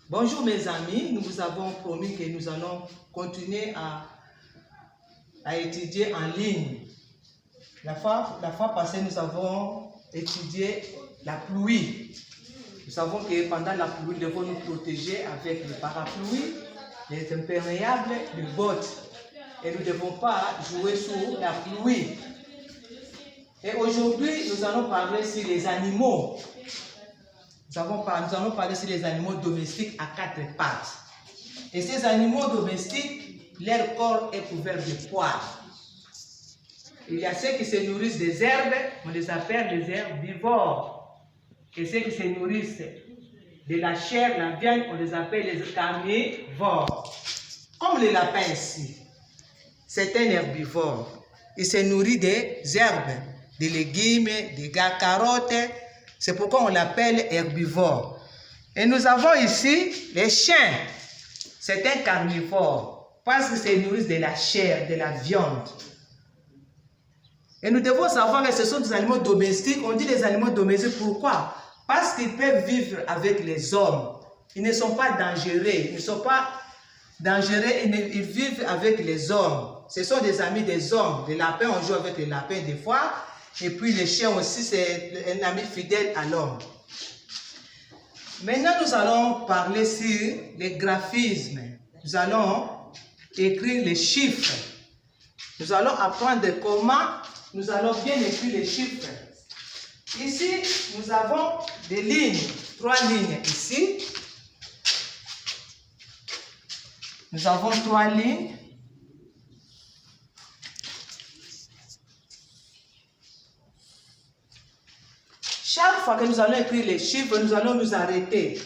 Bonjour mes amis, nous vous avons promis que nous allons continuer à étudier en ligne. La fois passée, nous avons étudié la pluie. Nous savons que pendant la pluie, nous devons nous protéger avec les parapluies, les imperméables, les bottes. Et nous ne devons pas jouer sous la pluie. Et aujourd'hui, nous allons parler sur les animaux. Nous allons parler sur les animaux domestiques à quatre pattes. Et ces animaux domestiques, leur corps est couvert de poils. Il y a ceux qui se nourrissent des herbes, on les appelle les herbivores. Et ceux qui se nourrissent de la chair, la viande, on les appelle les carnivores. Comme le lapin ici, c'est un herbivore. Il se nourrit des herbes, des légumes, des carottes. C'est pourquoi on l'appelle herbivore. Et nous avons ici les chiens. C'est un carnivore parce qu'ils se nourrissent de la chair, de la viande. Et nous devons savoir que ce sont des animaux domestiques. On dit des animaux domestiques, pourquoi? Parce qu'ils peuvent vivre avec les hommes. Ils ne sont pas dangereux. Ils ne sont pas dangereux. Ils vivent avec les hommes. Ce sont des amis des hommes. Les lapins, on joue avec les lapins des fois. Et puis les chiens aussi, c'est un ami fidèle à l'homme. Maintenant, nous allons parler sur les graphismes. Nous allons écrire les chiffres. Nous allons apprendre comment nous allons bien écrire les chiffres. Ici, nous avons des lignes, 3 lignes ici. Nous avons 3 lignes. Chaque fois que nous allons écrire les chiffres, nous allons nous arrêter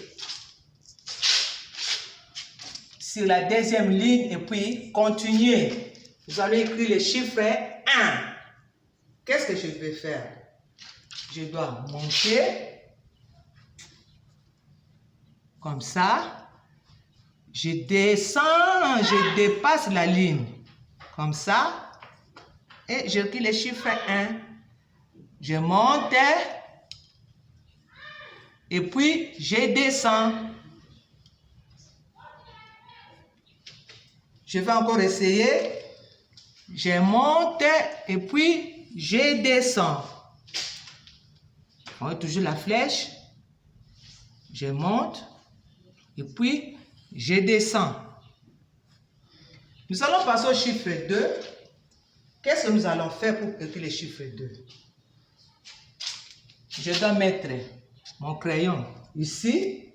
sur la deuxième ligne et puis continuer. Nous allons écrire les chiffres 1. Qu'est-ce que je vais faire? Je dois monter comme ça. Je descends, je dépasse la ligne comme ça et j'écris les chiffres 1. Je monte. Et puis, je descends. Je vais encore essayer. Je monte et puis je descends. On a toujours la flèche. Je monte et puis je descends. Nous allons passer au chiffre 2. Qu'est-ce que nous allons faire pour écrire le chiffre 2? Je dois mettre mon crayon ici,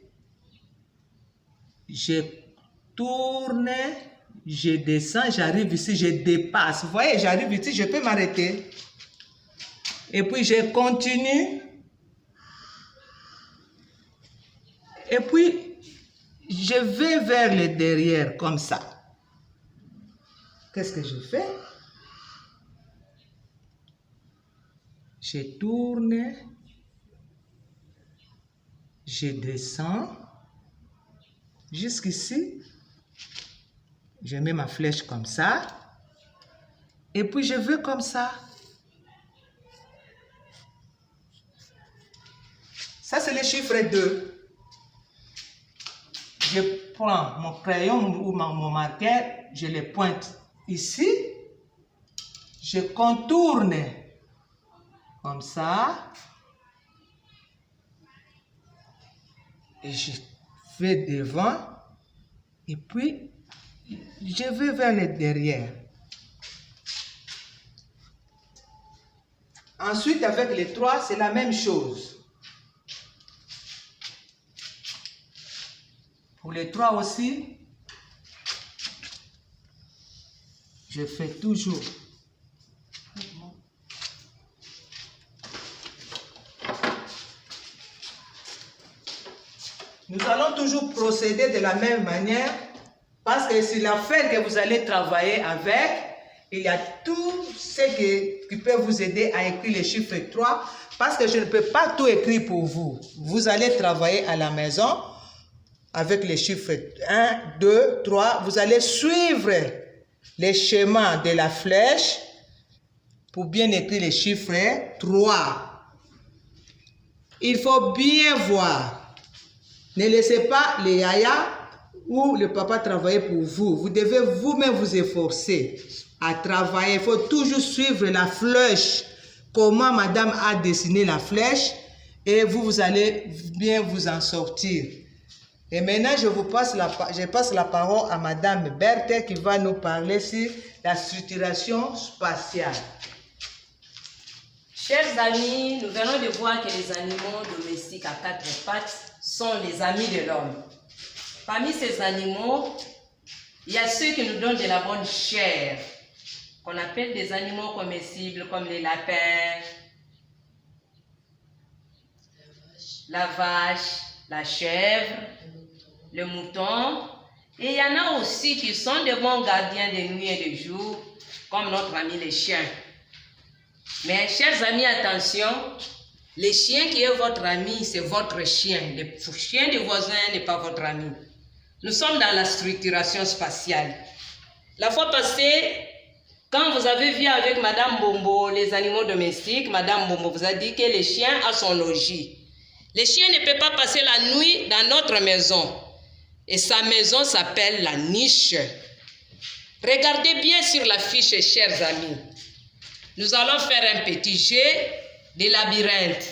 je tourne, je descends, j'arrive ici, je dépasse. Vous voyez, j'arrive ici, je peux m'arrêter. Et puis je continue. Et puis je vais vers le derrière comme ça. Qu'est-ce que je fais? Je tourne. Je descends jusqu'ici. Je mets ma flèche comme ça. Et puis je vais comme ça. Ça, c'est le chiffre 2. Je prends mon crayon ou mon marqueur. Je le pointe ici. Je contourne comme ça. Et je vais devant et puis je vais vers le derrière. Ensuite, avec les 3, c'est la même chose. Pour les 3 aussi, je fais toujours. Nous allons toujours procéder de la même manière parce que c'est la feuille que vous allez travailler avec. Il y a tout ce qui peut vous aider à écrire les chiffres 3 parce que je ne peux pas tout écrire pour vous. Vous allez travailler à la maison avec les chiffres 1, 2, 3. Vous allez suivre les schémas de la flèche pour bien écrire les chiffres 3. Il faut bien voir. Ne laissez pas les yaya ou le papa travailler pour vous. Vous devez vous-même vous efforcer à travailler. Il faut toujours suivre la flèche. Comment madame a dessiné la flèche et vous allez bien vous en sortir. Et maintenant, je passe la parole à madame Berthe qui va nous parler sur la structuration spatiale. Chers amis, nous venons de voir que les animaux domestiques à 4 pattes sont les amis de l'homme. Parmi ces animaux, il y a ceux qui nous donnent de la bonne chair, qu'on appelle des animaux comestibles comme les lapins, la vache, la chèvre, le mouton. Et il y en a aussi qui sont de bons gardiens de nuit et de jour, comme notre ami les chiens. Mais chers amis, attention, les chiens qui est votre ami, c'est votre chien. Le chien du voisin n'est pas votre ami. Nous sommes dans la structuration spatiale. La fois passée, quand vous avez vu avec Madame Bombo les animaux domestiques, Madame Bombo vous a dit que les chiens ont son logis. Les chiens ne peuvent pas passer la nuit dans notre maison. Et sa maison s'appelle la niche. Regardez bien sur la fiche, chers amis. Nous allons faire un petit jet de labyrinthe.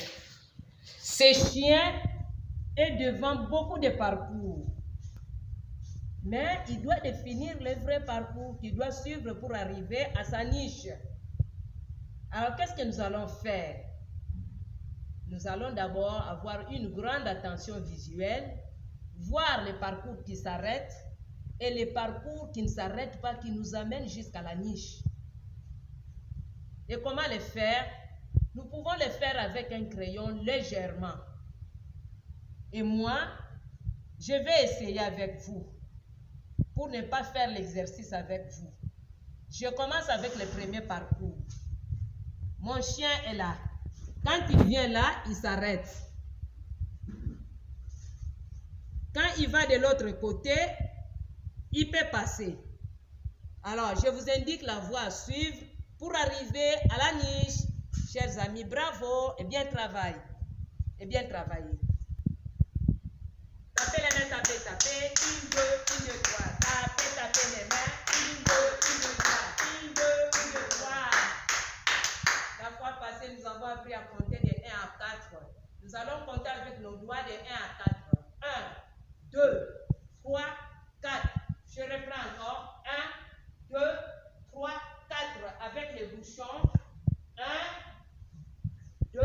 Ce chien est devant beaucoup de parcours. Mais il doit définir le vrai parcours qu'il doit suivre pour arriver à sa niche. Alors, qu'est-ce que nous allons faire? Nous allons d'abord avoir une grande attention visuelle, voir les parcours qui s'arrêtent et les parcours qui ne s'arrêtent pas, qui nous amènent jusqu'à la niche. Et comment les faire? Nous pouvons les faire avec un crayon légèrement. Et moi, je vais essayer avec vous pour ne pas faire l'exercice avec vous. Je commence avec le premier parcours. Mon chien est là. Quand il vient là, il s'arrête. Quand il va de l'autre côté, il peut passer. Alors, je vous indique la voie à suivre pour arriver à la niche. Chers amis, bravo et bien travaillé. Et bien travaillé. Tapez les mains, tapez, tapez. 1, 2, 1, 2, 3. Tapez les mains. 1, 2, 1, 2, 3. 1, 2, 1, 2, 3. La fois passée, nous avons appris à compter de 1 à 4. Nous allons compter avec nos doigts de 1 à 4. 1, 2, 3, 4. Je reprends encore. 1, 2, 3, 4. Avec les bouchons. 1, 2,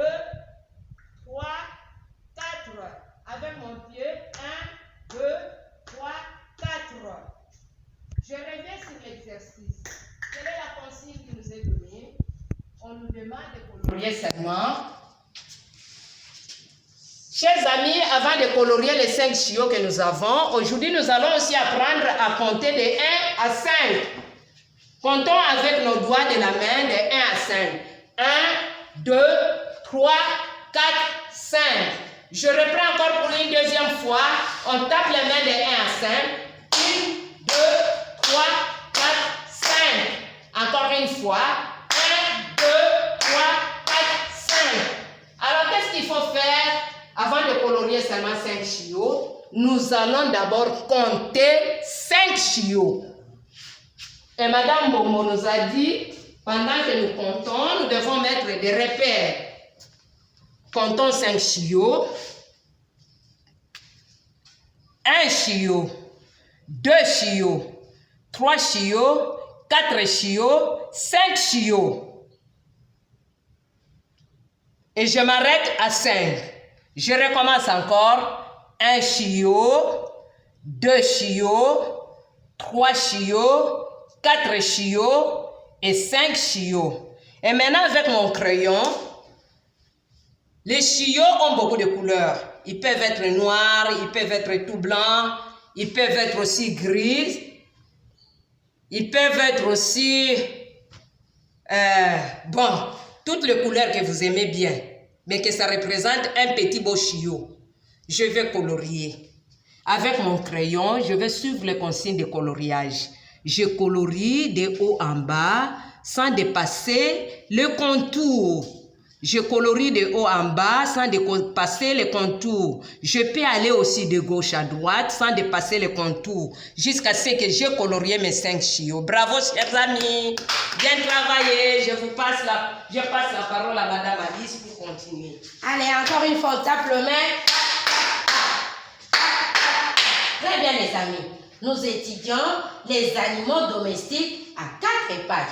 3, 4. Avec mon pied. 1, 2, 3, 4. Je reviens sur l'exercice. Quelle est la consigne qui nous est donnée? On nous demande de colorier seulement. Chers amis, avant de colorier les 5 chiots que nous avons, aujourd'hui nous allons aussi apprendre à compter de 1 à 5. Comptons avec nos doigts de la main de 1 à 5. 1, 2, 3, 4, 5. Je reprends encore pour une deuxième fois. On tape les mains de 1 à 5. 1, 2, 3, 4, 5. Encore une fois. 1, 2, 3, 4, 5. Alors, qu'est-ce qu'il faut faire avant de colorier seulement 5 chiots? Nous allons d'abord compter 5 chiots. Et Madame Bomo nous a dit, pendant que nous comptons, nous devons mettre des repères. Comptons 5 chiots. 1 chiot, 2 chiots, 3 chiots, 4 chiots, 5 chiots. Et je m'arrête à 5. Je recommence encore. 1 chiot, 2 chiots, 3 chiots, 4 chiots et 5 chiots. Et maintenant, avec mon crayon, les chiots ont beaucoup de couleurs. Ils peuvent être noirs, ils peuvent être tout blancs, ils peuvent être aussi gris, ils peuvent être aussi, toutes les couleurs que vous aimez bien, mais que ça représente un petit beau chiot. Je vais colorier. Avec mon crayon, je vais suivre les consignes de coloriage. Je colorie de haut en bas sans dépasser le contour. Je colorie de haut en bas sans dépasser les contours. Je peux aller aussi de gauche à droite sans dépasser les contours jusqu'à ce que j'ai colorié mes 5 chiots. Bravo, chers amis. Bien travaillé. Je passe la parole à Madame Alice pour continuer. Allez, encore une fois, on tape le main. Très bien, les amis. Nous étudions les animaux domestiques à 4 pattes.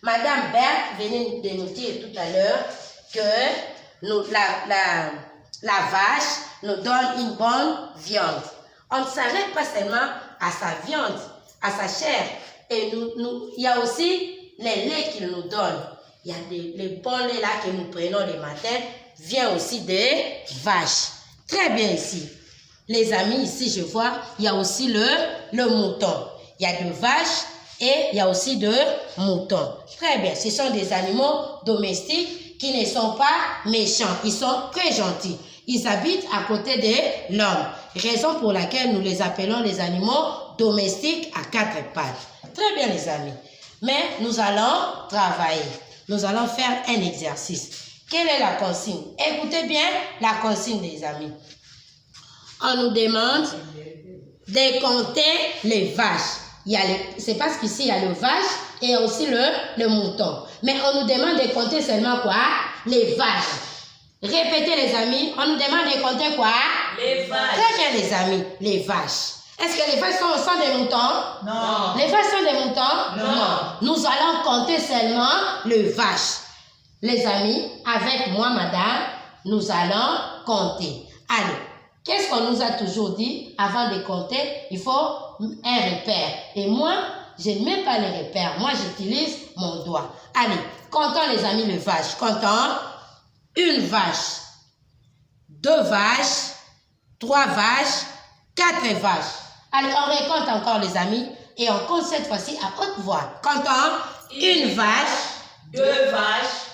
Madame Berthe venait de nous dire tout à l'heure que la vache nous donne une bonne viande. On ne s'arrête pas seulement à sa viande, à sa chair. Et il y a aussi les laits qu'il nous donne. Il y a les bons laits là que nous prenons le matin, vient aussi des vaches. Très bien ici. Les amis, ici je vois, il y a aussi le mouton. Il y a de vaches et il y a aussi de moutons. Très bien, ce sont des animaux domestiques qui ne sont pas méchants. Ils sont très gentils. Ils habitent à côté de l'homme. Raison pour laquelle nous les appelons les animaux domestiques à 4 pattes. Très bien les amis. Mais nous allons travailler. Nous allons faire un exercice. Quelle est la consigne? Écoutez bien la consigne des amis. On nous demande de compter les vaches. C'est parce qu'ici, il y a le vache et aussi le mouton. Mais on nous demande de compter seulement quoi? Les vaches. Répétez les amis, on nous demande de compter quoi? Les vaches. Très bien les amis, les vaches. Est-ce que les vaches sont des moutons? Non. Les vaches sont des moutons? Non. Nous allons compter seulement les vaches. Les amis, avec moi, madame, nous allons compter. Allez. Qu'est-ce qu'on nous a toujours dit? Avant de compter, il faut un repère. Et moi, je ne mets pas les repères. Moi, j'utilise mon doigt. Allez, comptons les amis les vaches. Comptons 1 vache, 2 vaches, 3 vaches, 4 vaches. Allez, on recompte encore les amis. Et on compte cette fois-ci à haute voix. Comptons 1 vache, 2 vaches,